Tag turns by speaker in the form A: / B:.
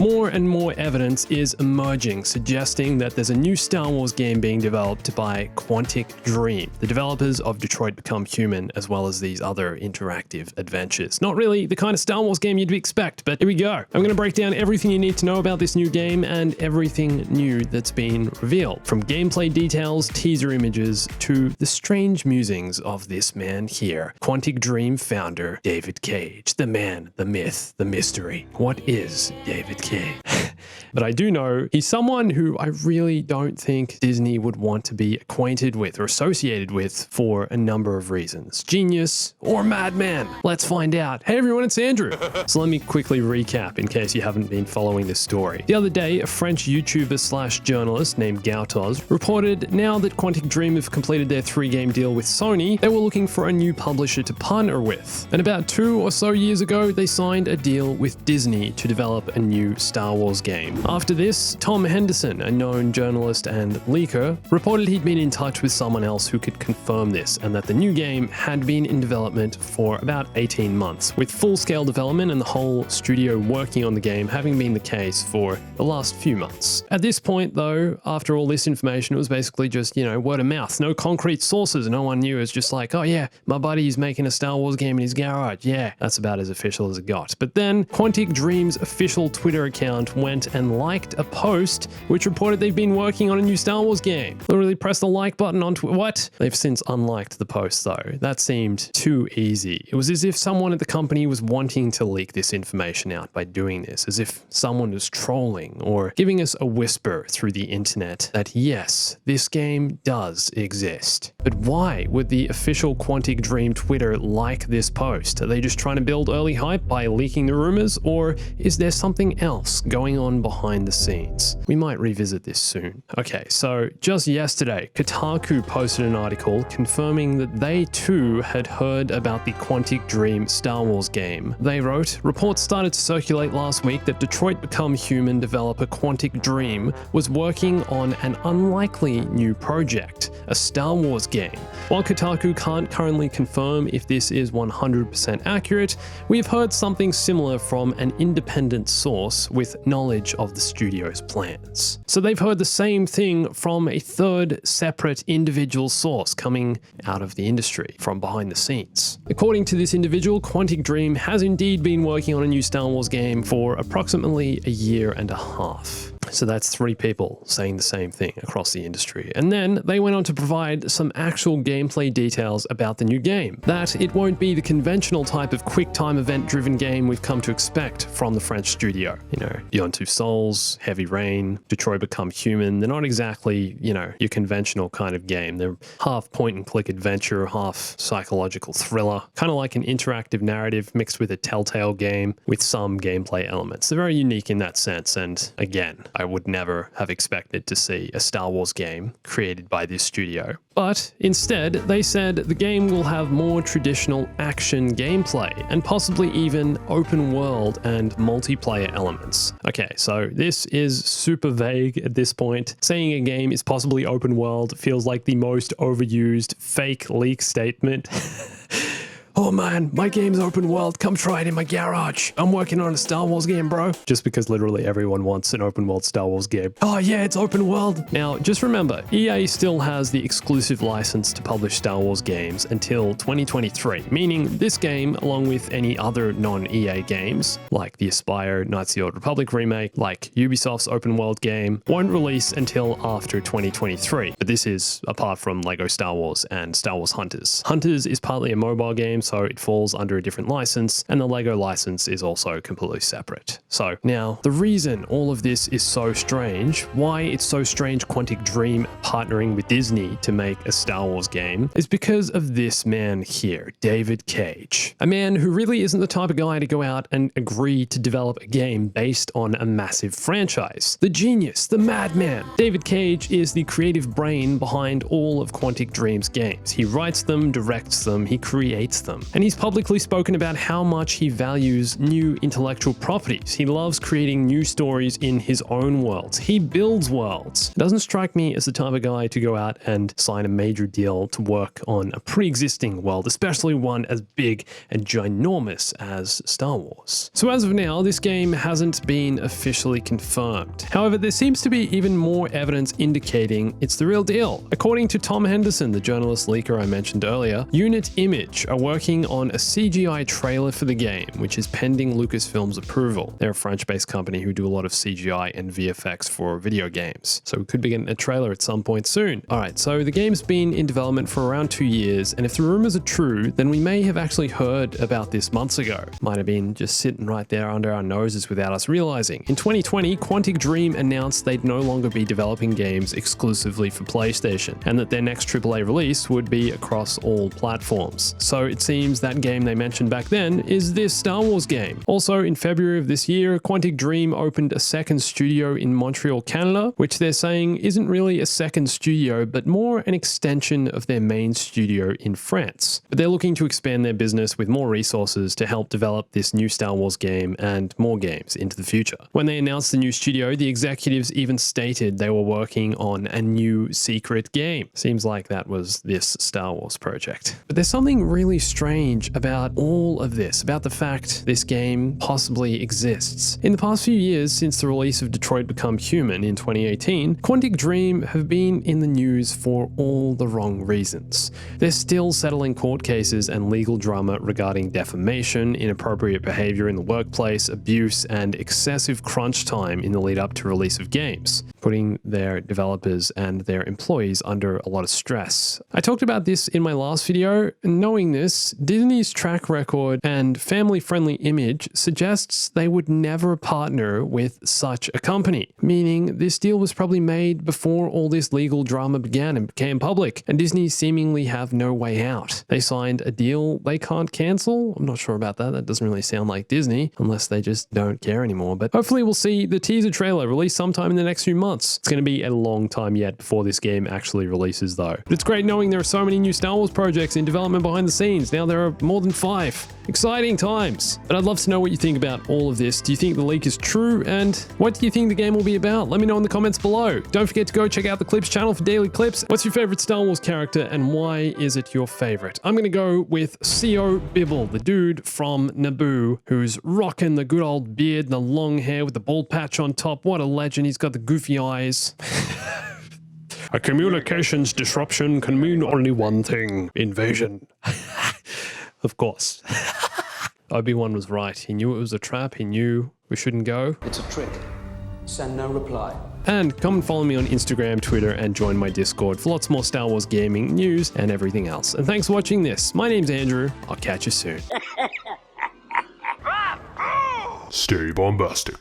A: more and more evidence is emerging, suggesting that there's a new Star Wars game being developed by Quantic Dream, the developers of Detroit Become Human, as well as these other interactive adventures. Not really the kind of Star Wars game you'd expect, but here we go. I'm going to break down everything you need to know about this new game and everything new that's been revealed, from gameplay details, teaser images, to the strange musings of this man here, Quantic Dream founder David Cage, the man, the myth, the mystery. What is David Cage? But I do know he's someone who I really don't think Disney would want to be acquainted with or associated with for a number of reasons. Genius or madman? Let's find out. Hey everyone, it's Andrew. So let me quickly recap in case you haven't been following this story. The other day, a French YouTuber slash journalist named Gautoz reported now that Quantic Dream have completed their 3-game deal with Sony, they were looking for a new publisher to partner with. And about 2 or so years ago, they signed a deal with Disney to develop a new Star Wars game. After this, Tom Henderson, a known journalist and leaker, reported he'd been in touch with someone else who could confirm this, and that the new game had been in development for about 18 months, with full-scale development and the whole studio working on the game having been the case for the last few months. At this point, though, after all this information, it was basically just, word of mouth. No concrete sources. No one knew. It was just like, oh yeah, my buddy's making a Star Wars game in his garage. Yeah, that's about as official as it got. But then Quantic Dream's official Twitter account went and liked a post which reported they've been working on a new Star Wars game. Literally pressed the like button on Twitter. What? They've since unliked the post though. That seemed too easy. It was as if someone at the company was wanting to leak this information out by doing this, as if someone was trolling or giving us a whisper through the internet that yes, this game does exist. But why would the official Quantic Dream Twitter like this post? Are they just trying to build early hype by leaking the rumors, or is there something else going on behind the scenes? We might revisit this soon. Okay, so just yesterday, Kotaku posted an article confirming that they too had heard about the Quantic Dream Star Wars game. They wrote, reports started to circulate last week that Detroit Become Human developer Quantic Dream was working on an unlikely new project, a Star Wars game. While Kotaku can't currently confirm if this is 100% accurate, we have heard something similar from an independent source with knowledge of the studio's plans. So they've heard the same thing from a third separate individual source coming out of the industry from behind the scenes. According to this individual, Quantic Dream has indeed been working on a new Star Wars game for approximately a year and a half. So that's 3 people saying the same thing across the industry. And then they went on to provide some actual gameplay details about the new game. That it won't be the conventional type of quick-time event-driven game we've come to expect from the French studio. Beyond Two Souls, Heavy Rain, Detroit Become Human, they're not exactly, your conventional kind of game. They're half point-and-click adventure, half psychological thriller, kind of like an interactive narrative mixed with a telltale game with some gameplay elements. They're very unique in that sense, and again, I would never have expected to see a Star Wars game created by this studio. But instead, they said the game will have more traditional action gameplay and possibly even open world and multiplayer elements. Okay, so this is super vague at this point. Saying a game is possibly open world feels like the most overused fake leak statement. Oh man, my game's open world, come try it in my garage. I'm working on a Star Wars game, bro. Just because literally everyone wants an open world Star Wars game. Oh yeah, it's open world. Now, just remember, EA still has the exclusive license to publish Star Wars games until 2023, meaning this game, along with any other non-EA games, like the Aspyr Knights of the Old Republic remake, like Ubisoft's open world game, won't release until after 2023. But this is apart from LEGO Star Wars and Star Wars Hunters. Hunters is partly a mobile game, so it falls under a different license, and the LEGO license is also completely separate. So now, the reason all of this is so strange, why it's so strange Quantic Dream partnering with Disney to make a Star Wars game, is because of this man here, David Cage. A man who really isn't the type of guy to go out and agree to develop a game based on a massive franchise. The genius, the madman. David Cage is the creative brain behind all of Quantic Dream's games. He writes them, directs them, he creates them. them. And he's publicly spoken about how much he values new intellectual properties. He loves creating new stories in his own worlds. He builds worlds. It doesn't strike me as the type of guy to go out and sign a major deal to work on a pre-existing world, especially one as big and ginormous as Star Wars. So as of now, this game hasn't been officially confirmed. However, there seems to be even more evidence indicating it's the real deal. According to Tom Henderson, the journalist leaker I mentioned earlier, Unit Image are working on a CGI trailer for the game, which is pending Lucasfilm's approval. They're a French-based company who do a lot of CGI and VFX for video games. So we could be getting a trailer at some point soon. Alright, so the game's been in development for around 2 years, and if the rumors are true, then we may have actually heard about this months ago. Might have been just sitting right there under our noses without us realizing. In 2020, Quantic Dream announced they'd no longer be developing games exclusively for PlayStation, and that their next AAA release would be across all platforms. So it seems that game they mentioned back then is this Star Wars game. Also, in February of this year, Quantic Dream opened a second studio in Montreal, Canada, which they're saying isn't really a second studio, but more an extension of their main studio in France. But they're looking to expand their business with more resources to help develop this new Star Wars game and more games into the future. When they announced the new studio, the executives even stated they were working on a new secret game. Seems like that was this Star Wars project. But there's something really strange about all of this, about the fact this game possibly exists. In the past few years, since the release of Detroit Become Human in 2018, Quantic Dream have been in the news for all the wrong reasons. They're still settling court cases and legal drama regarding defamation, inappropriate behavior in the workplace, abuse, and excessive crunch time in the lead up to release of games, putting their developers and their employees under a lot of stress. I talked about this in my last video. Knowing this, Disney's track record and family-friendly image suggests they would never partner with such a company, meaning this deal was probably made before all this legal drama began and became public, and Disney seemingly have no way out. They signed a deal they can't cancel? I'm not sure about that. That doesn't really sound like Disney, unless they just don't care anymore. But hopefully we'll see the teaser trailer released sometime in the next few months. It's going to be a long time yet before this game actually releases though. But it's great knowing there are so many new Star Wars projects in development behind the scenes. Now there are more than 5. Exciting times. But I'd love to know what you think about all of this. Do you think the leak is true? And what do you think the game will be about? Let me know in the comments below. Don't forget to go check out the Clips channel for daily clips. What's your favorite Star Wars character and why is it your favorite? I'm going to go with C.O. Bibble, the dude from Naboo, who's rocking the good old beard and the long hair with the bald patch on top. What a legend. He's got the goofy eyes. A communications disruption can mean only one thing: invasion. Of course. Obi-Wan was right. He knew it was a trap. He knew we shouldn't go.
B: It's a trick. Send no reply.
A: And come and follow me on Instagram, Twitter, and join my Discord for lots more Star Wars gaming, news, and everything else. And thanks for watching this. My name's Andrew. I'll catch you soon.
C: Stay bombastic.